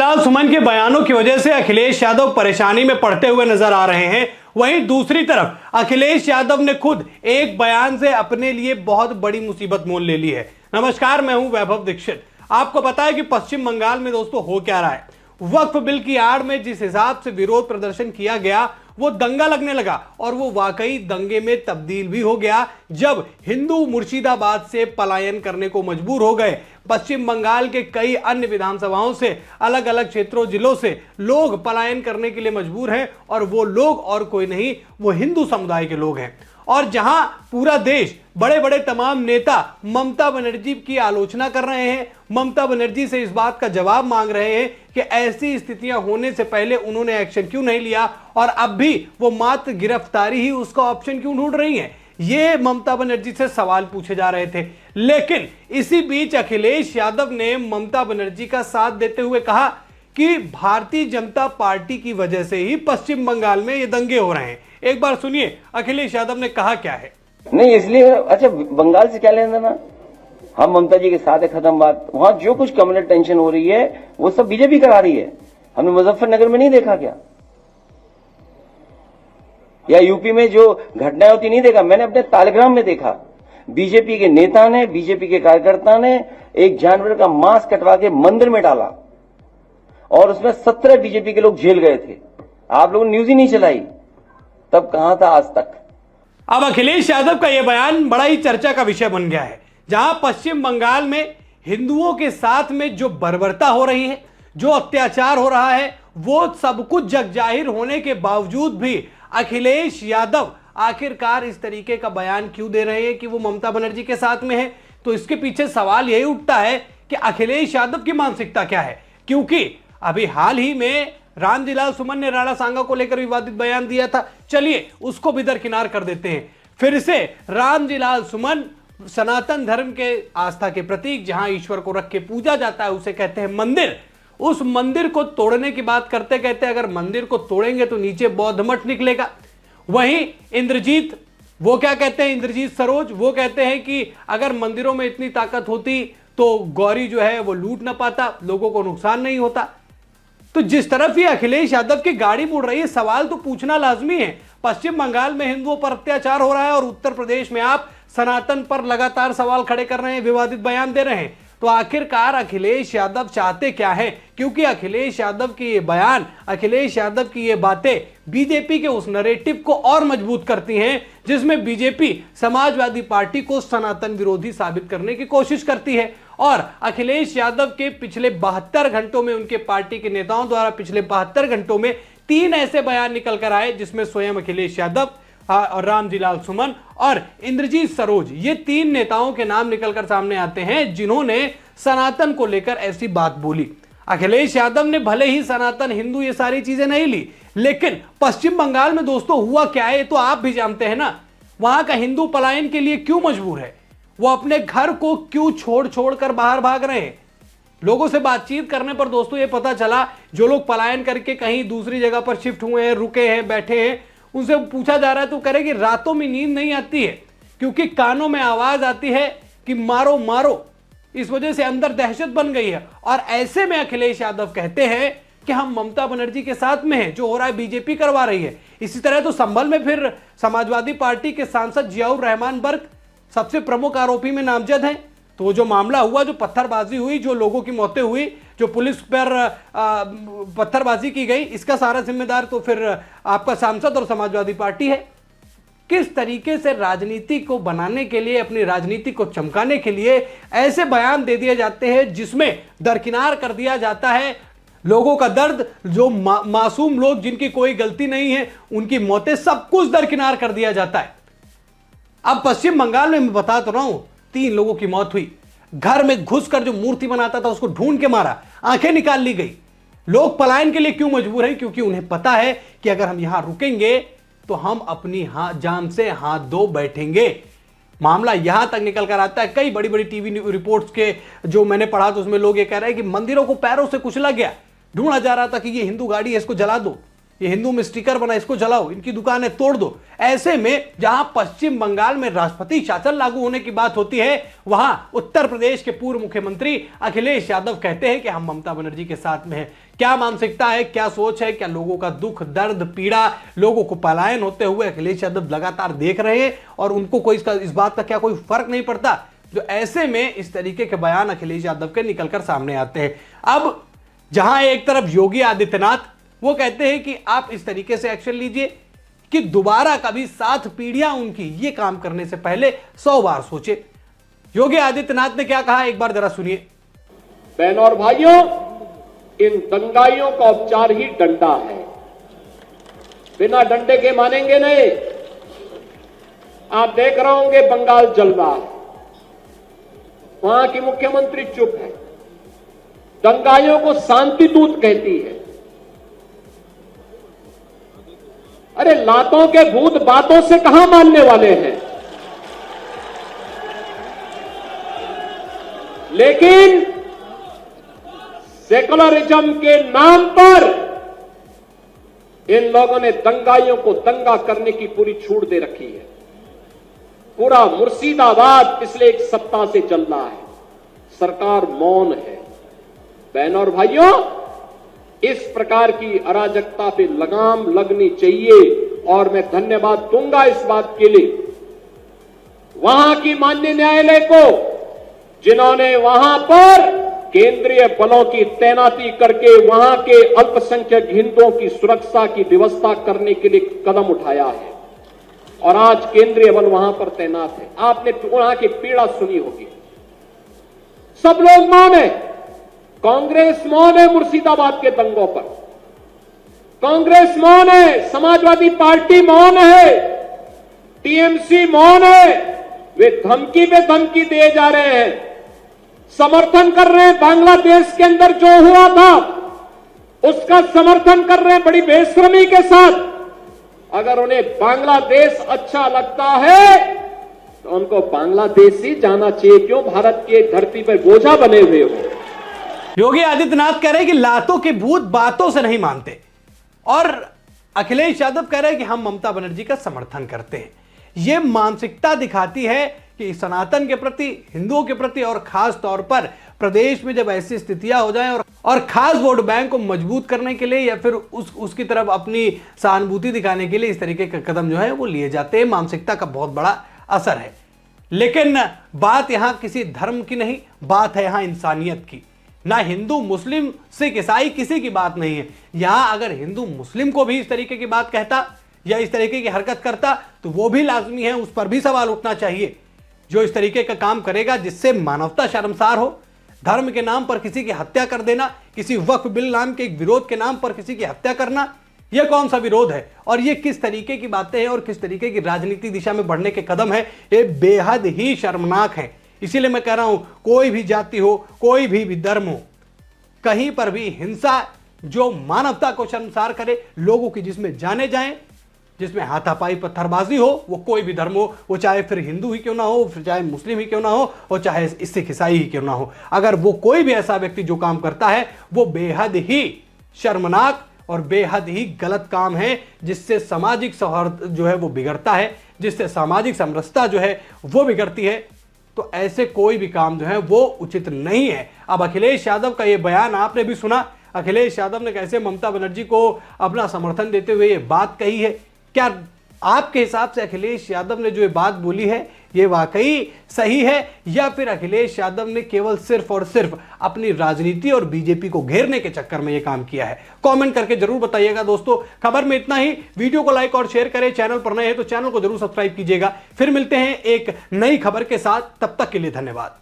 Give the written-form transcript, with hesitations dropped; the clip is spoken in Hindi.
रामजीलाल सुमन के बयानों की वजह से अखिलेश यादव परेशानी में पड़ते हुए नजर आ रहे हैं। वहीं दूसरी तरफ अखिलेश यादव ने खुद एक बयान से अपने लिए बहुत बड़ी मुसीबत मोल ले ली है। नमस्कार, मैं हूं वैभव दीक्षित। आपको पता है कि पश्चिम बंगाल में दोस्तों हो क्या रहा है। वक्फ बिल की आड़ में जिस हिसाब से विरोध प्रदर्शन किया गया वो दंगा लगने लगा और वो वाकई दंगे में तब्दील भी हो गया जब हिंदू मुर्शिदाबाद से पलायन करने को मजबूर हो गए। पश्चिम बंगाल के कई अन्य विधानसभाओं से, अलग अलग क्षेत्रों, जिलों से लोग पलायन करने के लिए मजबूर हैं और वो लोग और कोई नहीं, वो हिंदू समुदाय के लोग हैं। और जहां पूरा देश, बड़े बड़े तमाम नेता ममता बनर्जी की आलोचना कर रहे हैं, ममता बनर्जी से इस बात का जवाब मांग रहे हैं कि ऐसी स्थितियां होने से पहले उन्होंने एक्शन क्यों नहीं लिया और अब भी वो मात्र गिरफ्तारी ही उसका ऑप्शन क्यों ढूंढ रही हैं। ये ममता बनर्जी से सवाल पूछे जा रहे थे। लेकिन इसी बीच अखिलेश यादव ने ममता बनर्जी का साथ देते हुए कहा कि भारतीय जनता पार्टी की वजह से ही पश्चिम बंगाल में ये दंगे हो रहे हैं। एक बार सुनिए अखिलेश यादव ने कहा क्या है। नहीं, इसलिए अच्छा, बंगाल से क्या लेना देना, हम ममता जी के साथ है, खत्म बात। वहां जो कुछ कम्युनल टेंशन हो रही है वो सब बीजेपी करा रही है। हमने मुजफ्फरनगर में नहीं देखा क्या, या यूपी में जो घटनाएं होती नहीं देखा? मैंने अपने तालग्राम में देखा, बीजेपी के नेता ने, बीजेपी के कार्यकर्ता ने एक जानवर का मांस कटवा के मंदिर में डाला और उसमें 17 बीजेपी के लोग जेल गए थे। आप लोगों ने न्यूज ही नहीं चलाई, तब कहां था आज तक। अब अखिलेश यादव का यह बयान बड़ा ही चर्चा का विषय बन गया है। जहां पश्चिम बंगाल में हिंदुओं के साथ में जो बर्बरता हो रही है, जो अत्याचार हो रहा है, वो सब कुछ जगजाहिर होने के बावजूद भी अखिलेश यादव आखिरकार इस तरीके का बयान क्यों दे रहे हैं कि वो ममता बनर्जी के साथ में है। तो इसके पीछे सवाल यही उठता है कि अखिलेश यादव की मानसिकता क्या है। क्योंकि अभी हाल ही में रामजीलाल सुमन ने राणा सांगा को लेकर विवादित बयान दिया था। चलिए उसको भी दरकिनार कर देते हैं। फिर से रामजीलाल सुमन सनातन धर्म के आस्था के प्रतीक, जहां ईश्वर को रख के पूजा जाता है, उसे कहते हैं मंदिर। उस मंदिर को तोड़ने की बात करते कहते अगर मंदिर को तोड़ेंगे तो नीचे बौद्ध मठ निकलेगा। वहीं इंद्रजीत, वो क्या कहते हैं, इंद्रजीत सरोज, वो कहते हैं कि अगर मंदिरों में इतनी ताकत होती तो गौरी जो है वो लूट ना पाता, लोगों को नुकसान नहीं होता। तो जिस तरफ ये अखिलेश यादव की गाड़ी मुड़ रही है, सवाल तो पूछना लाजमी है। पश्चिम बंगाल में हिंदुओं पर अत्याचार हो रहा है और उत्तर प्रदेश में आप सनातन पर लगातार सवाल खड़े कर रहे हैं, विवादित बयान दे रहे हैं। तो आखिरकार अखिलेश यादव चाहते क्या है? क्योंकि अखिलेश यादव के ये बयान, अखिलेश यादव की ये बातें बीजेपी के उस नैरेटिव को और मजबूत करती हैं जिसमें बीजेपी समाजवादी पार्टी को सनातन विरोधी साबित करने की कोशिश करती है। और अखिलेश यादव के पिछले 72 घंटों में, उनके पार्टी के नेताओं द्वारा पिछले 72 घंटों में 3 ऐसे बयान निकल कर आए जिसमें स्वयं अखिलेश यादव और रामजीलाल सुमन और इंद्रजीत सरोज, ये 3 नेताओं के नाम निकलकर सामने आते हैं जिन्होंने सनातन को लेकर ऐसी बात बोली। अखिलेश यादव ने भले ही सनातन, हिंदू, ये सारी चीजें नहीं ली, लेकिन पश्चिम बंगाल में दोस्तों हुआ क्या है तो आप भी जानते हैं ना। वहां का हिंदू पलायन के लिए क्यों मजबूर है, वो अपने घर को क्यों छोड़ छोड़ कर बाहर भाग रहे हैं। लोगों से बातचीत करने पर दोस्तों ये पता चला, जो लोग पलायन करके कहीं दूसरी जगह पर शिफ्ट हुए हैं, रुके हैं, बैठे हैं, उनसे पूछा जा रहा है तो कह रहे कि रातों में नींद नहीं आती है क्योंकि कानों में आवाज आती है कि मारो मारो। इस वजह से अंदर दहशत बन गई है। और ऐसे में अखिलेश यादव कहते हैं कि हम ममता बनर्जी के साथ में हैं, जो हो रहा है बीजेपी करवा रही है। इसी तरह तो संभल में फिर समाजवादी पार्टी के सांसद जियाउर रहमान बर्क सबसे प्रमुख आरोपी में नामजद हैं। तो जो मामला हुआ, जो पत्थरबाजी हुई, जो लोगों की मौतें हुई, जो पुलिस पर पत्थरबाजी की गई, इसका सारा जिम्मेदार तो फिर आपका सांसद और समाजवादी पार्टी है। किस तरीके से राजनीति को बनाने के लिए, अपनी राजनीति को चमकाने के लिए ऐसे बयान दे दिए जाते हैं जिसमें दरकिनार कर दिया जाता है लोगों का दर्द, जो मासूम लोग जिनकी कोई गलती नहीं है, उनकी मौतें, सब कुछ दरकिनार कर दिया जाता है। अब पश्चिम बंगाल में मैं बता तो रहा हूं, 3 लोगों की मौत हुई। घर में घुसकर जो मूर्ति बनाता था उसको ढूंढ के मारा, आंखें निकाल ली गई। लोग पलायन के लिए क्यों मजबूर हैं? क्योंकि उन्हें पता है कि अगर हम यहां रुकेंगे तो हम अपनी जान से हाथ धो बैठेंगे। मामला यहां तक निकल कर आता है। कई बड़ी बड़ी टीवी रिपोर्ट्स के जो मैंने पढ़ा तो उसमें लोग ये कह रहे हैं कि मंदिरों को पैरों से कुचला गया, ढूंढा जा रहा था कि ये हिंदू गाड़ी है, इसको जला दो। ये हिंदू में स्टिकर बना, इसको जलाओ, इनकी दुकानें तोड़ दो। ऐसे में जहां पश्चिम बंगाल में राष्ट्रपति शासन लागू होने की बात होती है, वहां उत्तर प्रदेश के पूर्व मुख्यमंत्री अखिलेश यादव कहते हैं कि हम ममता बनर्जी के साथ में हैं। क्या मानसिकता है, क्या सोच है, क्या लोगों का दुख दर्द पीड़ा, लोगों को पलायन होते हुए अखिलेश यादव लगातार देख रहे हैं और उनको कोई इस बात का क्या कोई फर्क नहीं पड़ता। जो ऐसे में इस तरीके के बयान अखिलेश यादव के निकलकर सामने आते हैं। अब जहां एक तरफ योगी आदित्यनाथ वो कहते हैं कि आप इस तरीके से एक्शन लीजिए कि दोबारा कभी 7 पीढ़ियां उनकी ये काम करने से पहले 100 बार सोचे। योगी आदित्यनाथ ने क्या कहा, एक बार जरा सुनिए। बहनों और भाइयों, इन दंगाइयों का उपचार ही डंडा है, बिना डंडे के मानेंगे नहीं। आप देख रहे होंगे बंगाल जल रहा है, वहां की मुख्यमंत्री चुप है, दंगाइयों को शांति दूत कहती है। अरे लातों के भूत बातों से कहां मानने वाले हैं। लेकिन सेकुलरिज्म के नाम पर इन लोगों ने दंगाइयों को दंगा करने की पूरी छूट दे रखी है। पूरा मुर्शिदाबाद पिछले 1 सप्ताह से चल रहा है, सरकार मौन है। बहनों और भाइयों, इस प्रकार की अराजकता पे लगाम लगनी चाहिए और मैं धन्यवाद दूंगा इस बात के लिए वहां की माननीय न्यायालय को, जिन्होंने वहां पर केंद्रीय बलों की तैनाती करके वहां के अल्पसंख्यक हिंदुओं की सुरक्षा की व्यवस्था करने के लिए कदम उठाया है और आज केंद्रीय बल वहां पर तैनात है। आपने वहां की पीड़ा सुनी होगी। सब लोग मौन है, कांग्रेस मौन है मुर्शिदाबाद के दंगों पर, कांग्रेस मौन है, समाजवादी पार्टी मौन है, टीएमसी मौन है। वे धमकी पे धमकी दिए जा रहे हैं, समर्थन कर रहे हैं। बांग्लादेश के अंदर जो हुआ था उसका समर्थन कर रहे हैं बड़ी बेशर्मी के साथ। अगर उन्हें बांग्लादेश अच्छा लगता है तो उनको बांग्लादेश ही जाना चाहिए, क्यों भारत की धरती पर बोझा बने हुए हो। योगी आदित्यनाथ कह रहे हैं कि लातों के भूत बातों से नहीं मानते और अखिलेश यादव कह रहे हैं कि हम ममता बनर्जी का समर्थन करते हैं। यह मानसिकता दिखाती है कि सनातन के प्रति, हिंदुओं के प्रति और खास तौर पर प्रदेश में जब ऐसी स्थितियां हो जाएं और खास वोट बैंक को मजबूत करने के लिए या फिर उसकी तरफ अपनी सहानुभूति दिखाने के लिए इस तरीके के कदम जो है वो लिए जाते हैं। मानसिकता का बहुत बड़ा असर है। लेकिन बात यहां किसी धर्म की नहीं, बात है यहां इंसानियत की। ना हिंदू मुस्लिम सिख ईसाई किसी की बात नहीं है। यहां अगर हिंदू मुस्लिम को भी इस तरीके की बात कहता या इस तरीके की हरकत करता तो वो भी लाजमी है, उस पर भी सवाल उठना चाहिए। जो इस तरीके का काम करेगा जिससे मानवता शर्मसार हो, धर्म के नाम पर किसी की हत्या कर देना, किसी वक्फ बिल नाम के एक विरोध के नाम पर किसी की हत्या करना, यह कौन सा विरोध है और यह किस तरीके की बातें हैं और किस तरीके की राजनीति दिशा में बढ़ने के कदम है, ये बेहद ही शर्मनाक है। इसीलिए मैं कह रहा हूं, कोई भी जाति हो, कोई भी धर्म हो, कहीं पर भी हिंसा जो मानवता को शर्मसार करे, लोगों की जिसमें जाने जाएं, जिसमें हाथापाई पत्थरबाजी हो, वो कोई भी धर्म हो, वो चाहे फिर हिंदू ही क्यों ना हो, फिर चाहे मुस्लिम ही क्यों ना हो, और चाहे सिख ईसाई ही क्यों ना हो, अगर वो कोई भी ऐसा व्यक्ति जो काम करता है वो बेहद ही शर्मनाक और बेहद ही गलत काम है, जिससे सामाजिक सौहार्द जो है वो बिगड़ता है, जिससे सामाजिक समरसता जो है वो बिगड़ती है। तो ऐसे कोई भी काम जो है वो उचित नहीं है। अब अखिलेश यादव का ये बयान आपने भी सुना, अखिलेश यादव ने कैसे ममता बनर्जी को अपना समर्थन देते हुए ये बात कही है। क्या आपके हिसाब से अखिलेश यादव ने जो ये बात बोली है ये वाकई सही है या फिर अखिलेश यादव ने केवल सिर्फ और सिर्फ अपनी राजनीति और बीजेपी को घेरने के चक्कर में ये काम किया है? कमेंट करके जरूर बताइएगा दोस्तों। खबर में इतना ही। वीडियो को लाइक और शेयर करें, चैनल पर नए हैं तो चैनल को जरूर सब्सक्राइब कीजिएगा। फिर मिलते हैं एक नई खबर के साथ, तब तक के लिए धन्यवाद।